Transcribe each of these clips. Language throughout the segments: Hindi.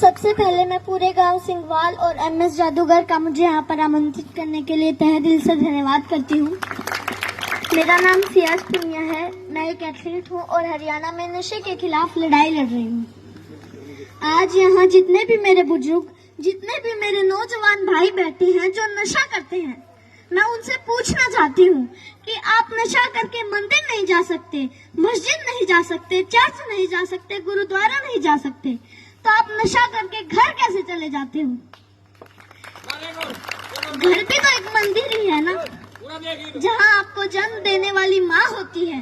सबसे पहले मैं पूरे गांव सिंघवाल और एमएस जादूगर का मुझे यहाँ पर आमंत्रित करने के लिए तहे दिल से धन्यवाद करती हूँ। मेरा नाम सियाज पुनिया है। मैं एक एथलीट हूँ और हरियाणा में नशे के खिलाफ लड़ाई लड़ रही हूँ। आज यहाँ जितने भी मेरे बुजुर्ग, जितने भी मेरे नौजवान भाई बैठे हैं जो नशा करते हैं, मैं उनसे पूछना चाहती हूँ कि आप नशा करके मंदिर नहीं जा सकते, मस्जिद नहीं जा सकते, चर्च नहीं जा सकते, गुरुद्वारा नहीं जा सकते, तो आप नशा करके घर कैसे चले जाते हो? घर भी तो एक मंदिर ही है ना, जहाँ आपको जन्म देने वाली माँ होती है,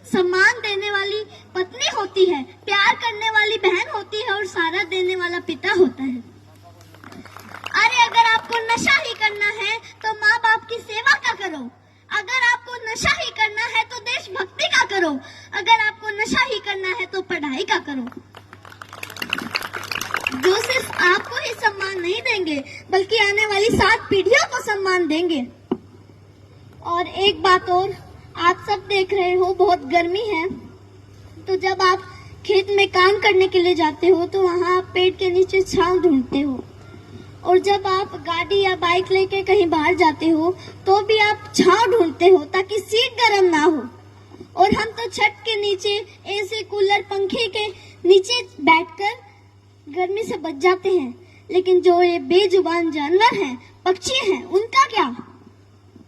सम्मान देने वाली पत्नी होती है, प्यार करने वाली बहन होती है और सहारा देने वाला पिता होता है। अरे अगर आपको नशा ही करना है तो माँ बाप की सेवा का करो। अगर आपको नशा ही करना है तो देशभक्ति का करो। अगर आपको नशा ही करना है तो पढ़ाई का करो। जो सिर्फ आपको ही सम्मान नहीं देंगे बल्कि आने वाली 7 पीढ़ियों को सम्मान देंगे। और एक बात और, आप सब देख रहे हो बहुत गर्मी है, तो जब आप खेत में काम करने के लिए जाते हो तो वहाँ आप पेड़ के नीचे छांव ढूंढते हो, और जब आप गाड़ी या बाइक लेके कहीं बाहर जाते हो तो भी आप छांव ढूंढते हो ताकि सीट गर्म ना हो। और हम तो छत के नीचे एसी, कूलर, पंखे के नीचे बैठकर गर्मी से बच जाते हैं। लेकिन जो ये बेजुबान जानवर हैं, पक्षी हैं, उनका क्या?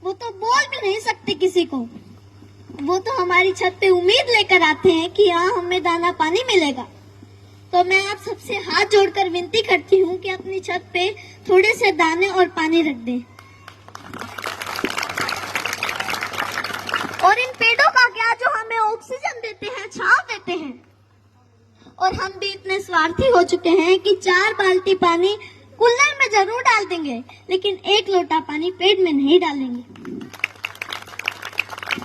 वो तो बोल भी नहीं सकते किसी को। वो तो हमारी छत पे उम्मीद लेकर आते हैं कि यहाँ हमें दाना पानी मिलेगा। तो मैं आप सबसे हाथ जोड़कर विनती करती हूँ कि अपनी छत पे थोड़े से दाने और पानी रख दें। और इन पेड़ों का क्या जो हमें ऑक्सीजन देते हैं, छांव देते हैं। और हम भी इतने स्वार्थी हो चुके हैं कि 4 बाल्टी पानी कूलर में जरूर डाल देंगे, लेकिन 1 लोटा पानी पेड़ में नहीं डालेंगे।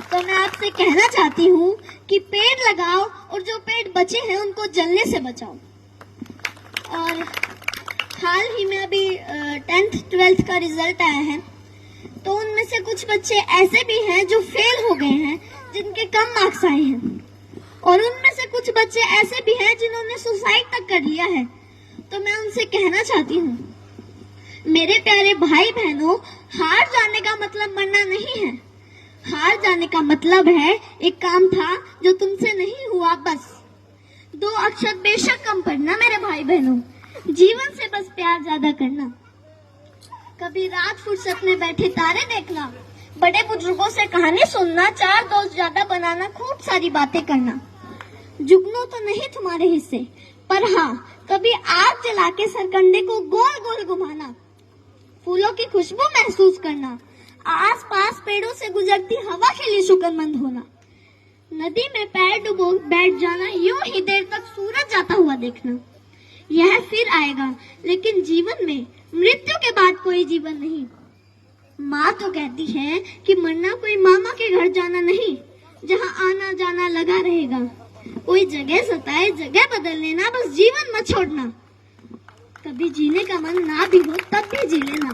तो मैं आपसे कहना चाहती हूँ कि पेड़ लगाओ और जो पेड़ बचे हैं उनको जलने से बचाओ। और हाल ही में अभी 10th 12th का रिजल्ट आया है, तो उनमें से कुछ बच्चे ऐसे भी हैं जो फेल हो गए हैं, जिनके कम मार्क्स आए हैं, और उनमें से कुछ बच्चे ऐसे भी हैं जिन्होंने सुसाइड तक कर लिया है। तो मैं उनसे कहना चाहती हूँ, मेरे प्यारे भाई बहनों, हार जाने का मतलब मरना नहीं है। हार जाने का मतलब है एक काम था जो तुमसे नहीं हुआ, बस 2 अक्षर बेशक कम पढ़ना मेरे भाई बहनों। जीवन से बस प्यार ज्यादा करना। कभी रात फुर्सत में बैठे तारे देखना, बड़े बुजुर्गों से कहानी सुनना, 4 दोस्त ज्यादा बनाना, खूब सारी बातें करना। जुगनू तो नहीं तुम्हारे हिस्से, पर हाँ कभी आग जला के सरकंडे को गोल गोल घुमाना, फूलों की खुशबू महसूस करना, आस पास पेड़ों से गुजरती हवा के लिए शुक्रमंद होना, नदी में पैर डुबो बैठ जाना, यूं ही देर तक सूरज जाता हुआ देखना। यह फिर आएगा, लेकिन जीवन में मृत्यु के बाद कोई जीवन नहीं। माँ तो कहती है कि मरना कोई मामा के घर जाना नहीं, जहाँ आना जाना लगा रहेगा। कोई जगह सताए जगह बदल लेना, बस जीवन मत छोड़ना। कभी जीने का मन ना भी हो तब भी जी लेना।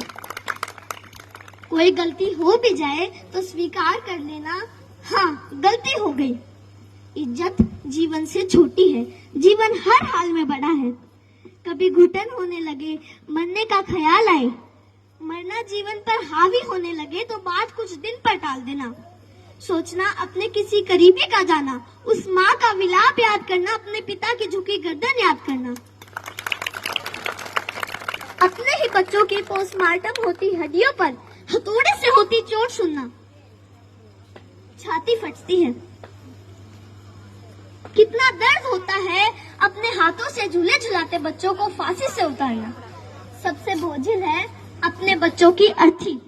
कोई गलती हो भी जाए तो स्वीकार कर लेना, हाँ गलती हो गई। इज्जत जीवन से छोटी है, जीवन हर हाल में बड़ा है। कभी घुटन होने लगे, मरने का ख्याल आए, मरना जीवन पर हावी होने लगे तो बात कुछ दिन पर टाल देना। सोचना अपने किसी करीबी का जाना, उस माँ का विलाप याद करना, अपने पिता की झुकी गर्दन याद करना। अपने ही बच्चों की पोस्टमार्टम होती हड्डियों पर हथौड़े से होती चोट सुनना, छाती फटती है। कितना दर्द होता है अपने हाथों से झूले झुलाते बच्चों को फांसी से उतारना। सबसे बोझिल है अपने बच्चों की अर्थी।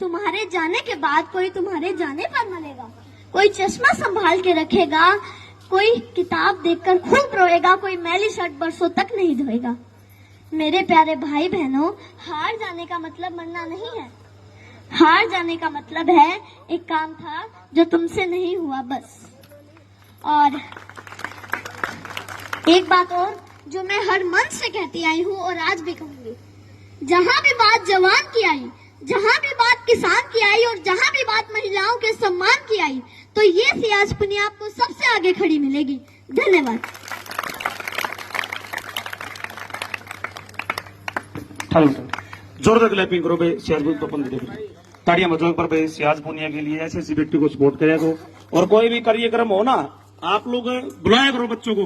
तुम्हारे जाने के बाद कोई तुम्हारे जाने पर मरेगा, कोई चश्मा संभाल के रखेगा, कोई किताब देखकर खूब रोएगा, कोई मैली शर्ट बरसों तक नहीं धोएगा। मेरे प्यारे भाई बहनों, हार जाने का मतलब मरना नहीं है। हार जाने का मतलब है एक काम था जो तुमसे नहीं हुआ, बस। और एक बात और जो मैं हर मन से कहती आई हूँ और आज भी कहूंगी, जहाँ भी बात जवान की आई, जहाँ भी बात किसान की आई और जहाँ भी बात महिलाओं के सम्मान की आई, तो ये सियाज पुनिया आपको सबसे आगे खड़ी मिलेगी। धन्यवाद। जोरदार क्लैपिंग करो भाई सियाज तो अपन दे ताड़ियां बजाओ पर भाई सियाज पुनिया के लिए ऐसे ऐसी व्यक्ति को सपोर्ट करेगा। और कोई भी कार्यक्रम हो ना, आप लोग बुलाया करो बच्चों को।